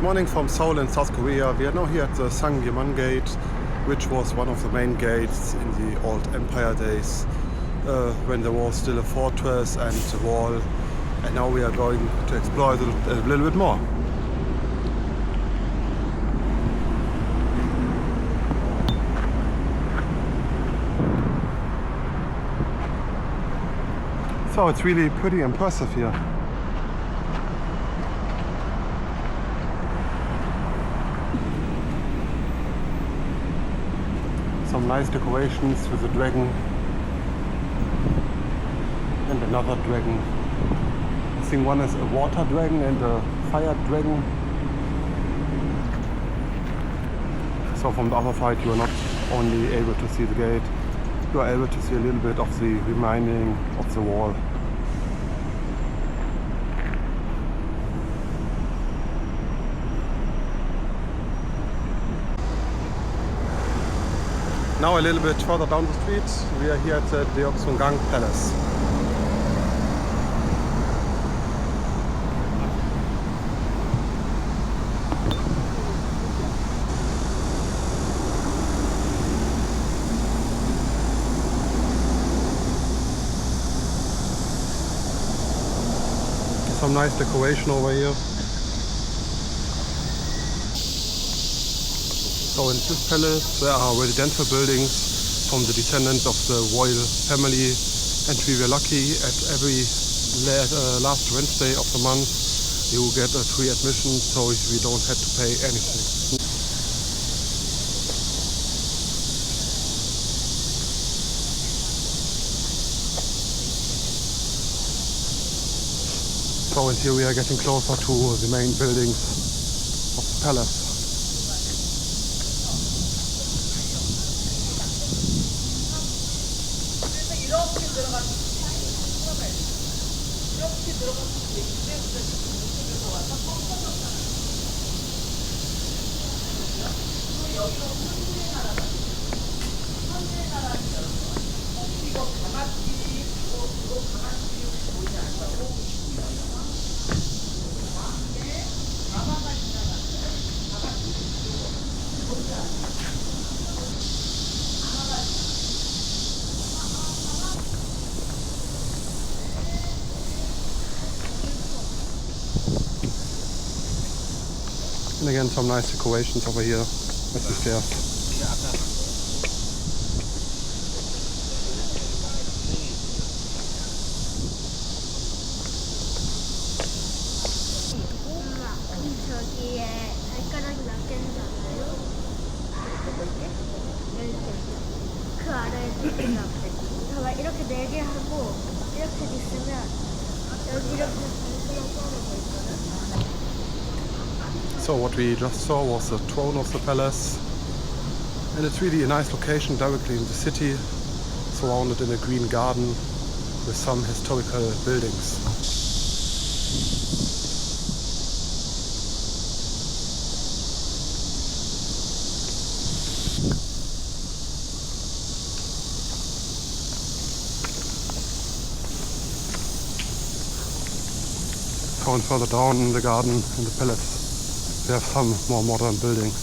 Morning from Seoul in South Korea. We are now here at the Sungnyemun Gate, which was one of the main gates in the old empire days, when there was still a fortress and a wall. And now we are going to explore it a little bit more. So it's really pretty impressive here. Some nice decorations with a dragon and another dragon. I think one is a water dragon and a fire dragon. So from the other side you are not only able to see the gate, you are able to see a little bit of the remaining of the wall. Now a little bit further down the street, we are here at the Deoksugung Palace. Some nice decoration over here. So in this palace there are residential buildings from the descendants of the royal family, and we were lucky at every last Wednesday of the month you get a free admission, so we don't have to pay anything. So and here we are getting closer to the main buildings of the palace. And again, some nice decorations over here at the stairs. 저기에 발가락이 몇 개인지 알아요? 그 아래에 4개가 봐봐, 이렇게 4개 하고 이렇게 있으면 여기 이렇게 발가락 뻗어져 있거든? So what we just saw was the throne of the palace, and it's really a nice location directly in the city, surrounded in a green garden with some historical buildings. So and further down in the garden in the palace we have some more modern buildings.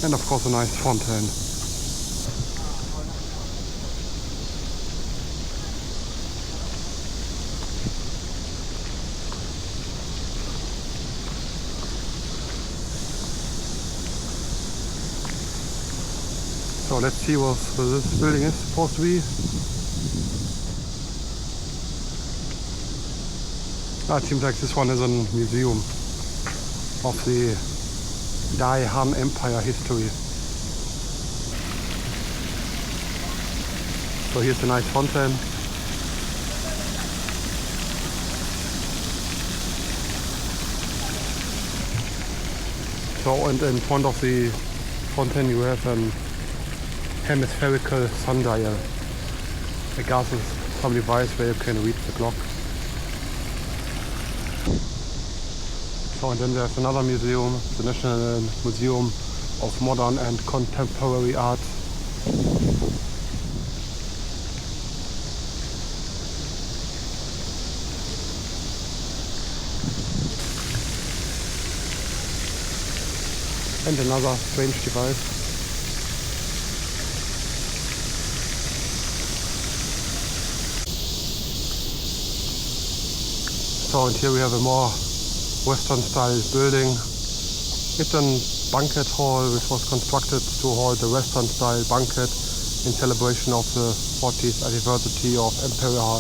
And of course a nice fountain. So let's see what this building is supposed to be. It seems like this one is a museum of the Dai Han Empire history. So here's a nice fountain. So and in front of the fountain you have an hemispherical sundial. I guess it's some device where you can read the clock. So and then there's another museum, the National Museum of Modern and Contemporary Art. And another strange device. So, and here we have a more Western style building. It's a banquet hall which was constructed to hold the Western style banquet in celebration of the 40th anniversary of Emperor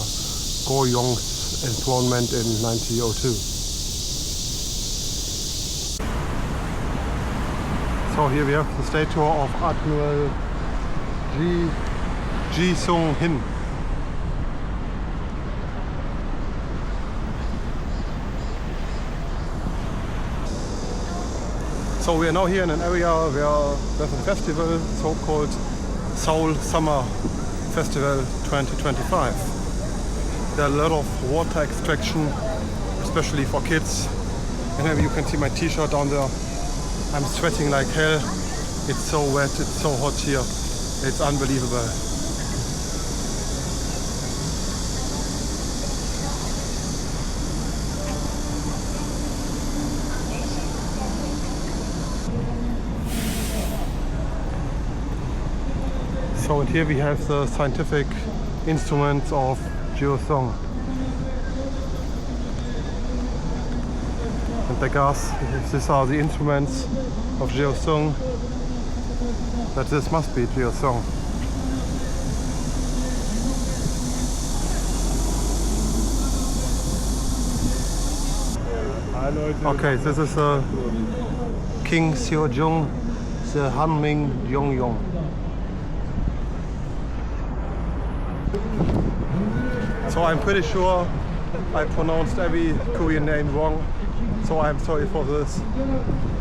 Gyeongbokgung's enthronement in 1902. So here we have the statue of Admiral Gyeongbokgung. So we are now here in an area where there's a festival, so-called Seoul Summer Festival 2025. There are a lot of water extraction, especially for kids. And here you can see my t-shirt down there. I'm sweating like hell. It's so wet, it's so hot here. It's unbelievable. So, and here we have the scientific instruments of Gyeongsokgung. And the gas, these are the instruments of Gyeongsokgung. That this must be Gyeongsokgung. Okay, this is King Seojung, the Hanming Yongyong. So I'm pretty sure I pronounced every Korean name wrong, so I'm sorry for this.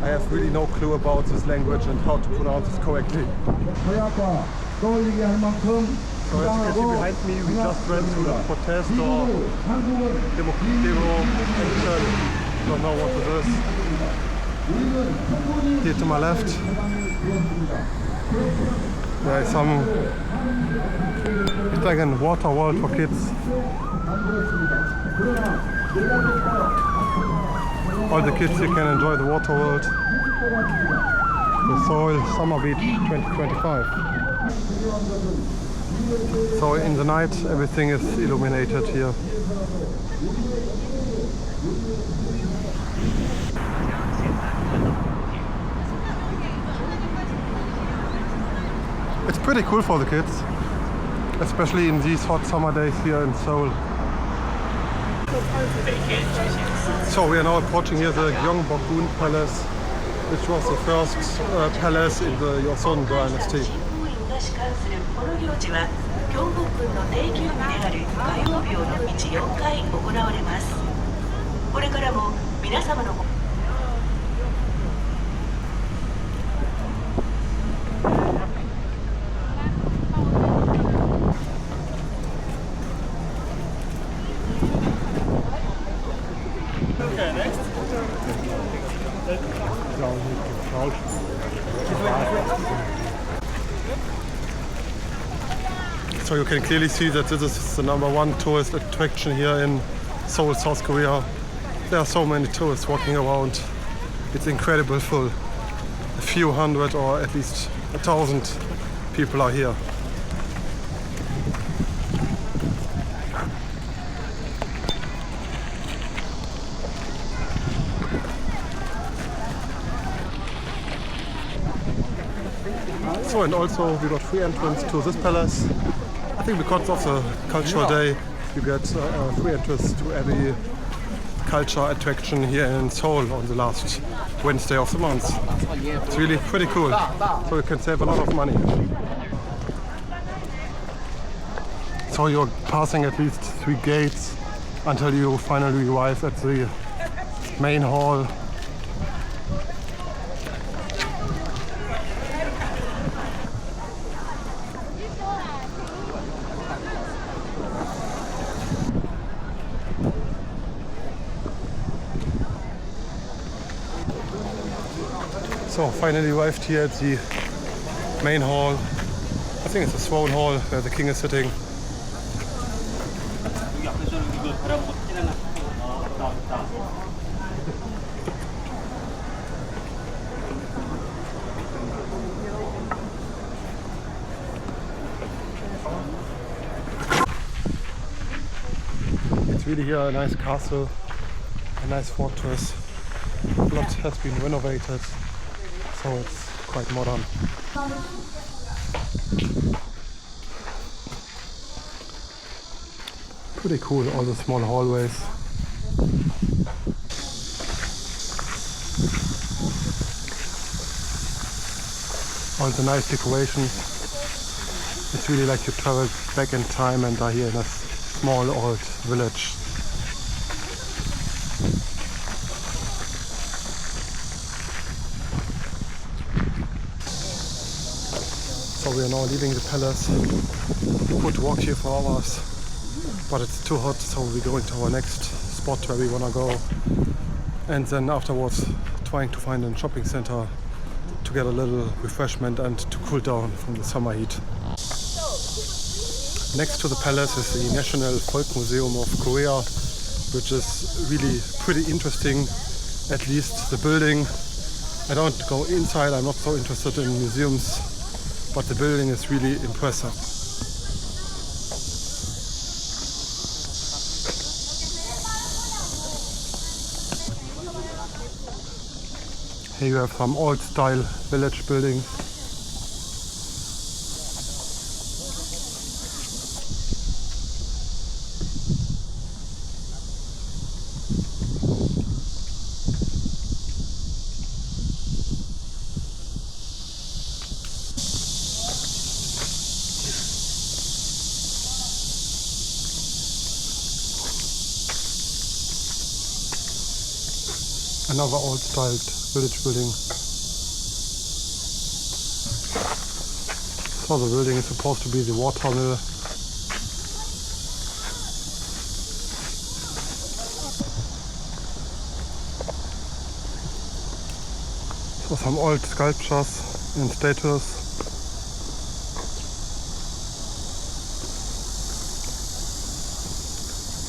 I have really no clue about this language and how to pronounce it correctly. So as you can see behind me, we just went to the protest or demo don't know what it is. Here to my left, there is some, it's like a water world for kids. All the kids here can enjoy the water world. The Seoul Summer Beach 2025. So in the night everything is illuminated here. It's pretty cool for the kids, especially in these hot summer days here in Seoul. So we are now approaching here the Gyeongbokgung Palace, which was the first palace in the Joseon dynasty. So you can clearly see that this is the #1 tourist attraction here in Seoul, South Korea. There are so many tourists walking around. It's incredible full. A few hundred or at least 1,000 people are here. So, and also we got free entrance to this palace. I think because of the cultural day, you get free entrance to every culture attraction here in Seoul on the last Wednesday of the month. It's really pretty cool, so you can save a lot of money. So you're passing at least 3 gates until you finally arrive at the main hall. So finally arrived here at the main hall. I think it's a throne hall where the king is sitting. really here a nice castle, a nice fortress. A lot has been renovated, so it's quite modern. Pretty cool, all the small hallways. All the nice decorations. It's really like you travel back in time and are here in a small old village. So we are now leaving the palace. We could walk here for hours, but it's too hot, so we're going to our next spot where we wanna go. And then afterwards trying to find a shopping center to get a little refreshment and to cool down from the summer heat. Next to the palace is the National Folk Museum of Korea, which is really pretty interesting, at least the building. I don't go inside, I'm not so interested in museums, but the building is really impressive. Here you have some old style village buildings. Another old styled village building. So the building is supposed to be the water mill. So some old sculptures and statues.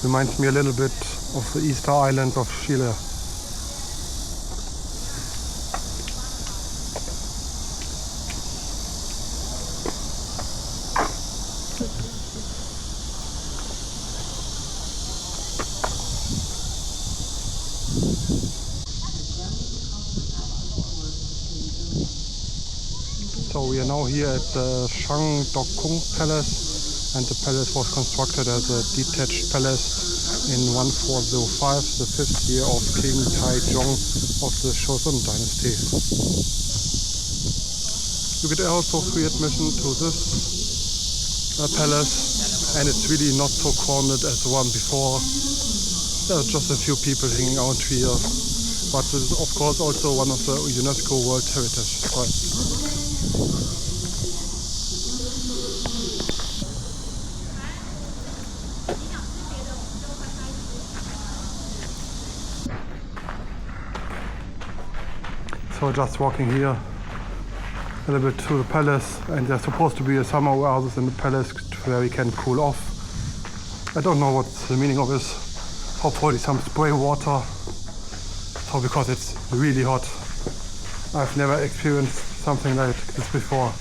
Reminds me a little bit of the Easter Islands of Chile. So we are now here at the Changdeokgung Palace, and the palace was constructed as a detached palace in 1405, the 5th year of King Taejong of the Joseon dynasty. You get also free admission to this palace, and it's really not so crowded as the one before. There are just a few people hanging out here, but this is of course also one of the UNESCO World Heritage Sites. So just walking here a little bit to the palace, and there's supposed to be a summer oasis in the palace where we can cool off. I don't know what the meaning of this. Hopefully some spray water. So because it's really hot. I've never experienced something like this before.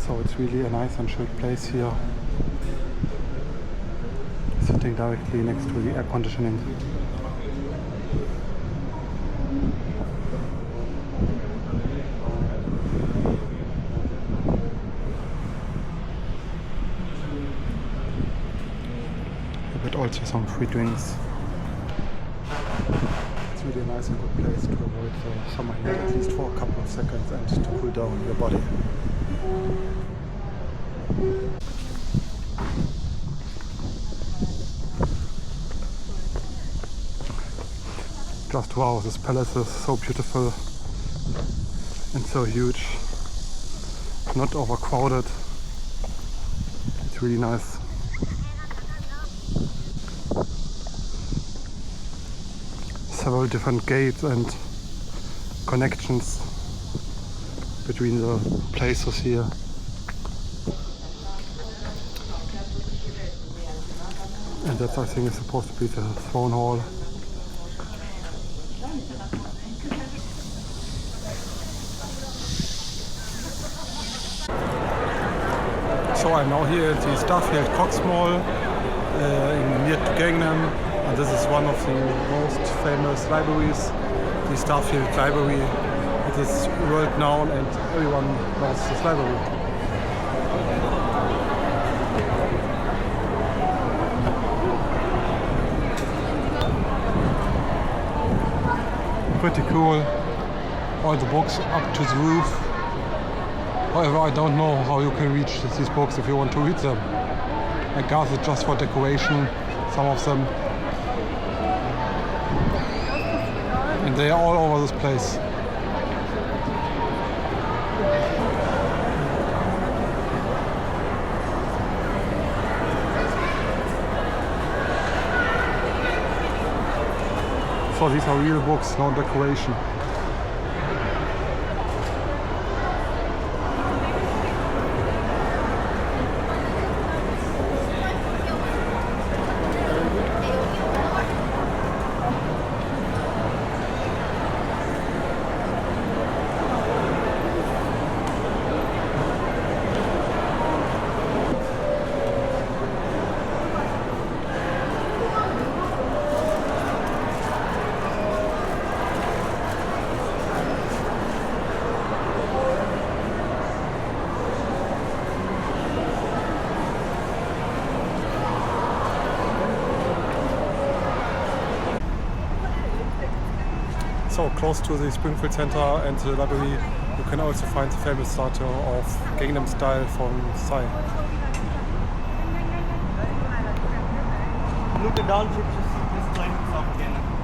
So it's really a nice and chilled place here. Sitting directly next to the air conditioning. But also some free drinks. It's really a nice and good place to avoid the summer heat, at least for a couple of seconds, and to cool down your body. Just wow, this palace is so beautiful and so huge, not overcrowded. It's really nice. Several different gates and connections between the places here. And And that I think is supposed to be the throne hall. So I'm now here at the Starfield Cox Mall near to Gangnam, and this is one of the most famous libraries, the Starfield Library. It is world known and everyone knows this library. Pretty cool, all the books up to the roof. However, I don't know how you can reach these books if you want to read them. I guess it's just for decoration, some of them. And they are all over this place. So these are real books, no decoration. So close to the Springfield Center and the library, you can also find the famous statue of Gangnam Style from Psy. Look down to this line of Gangnam.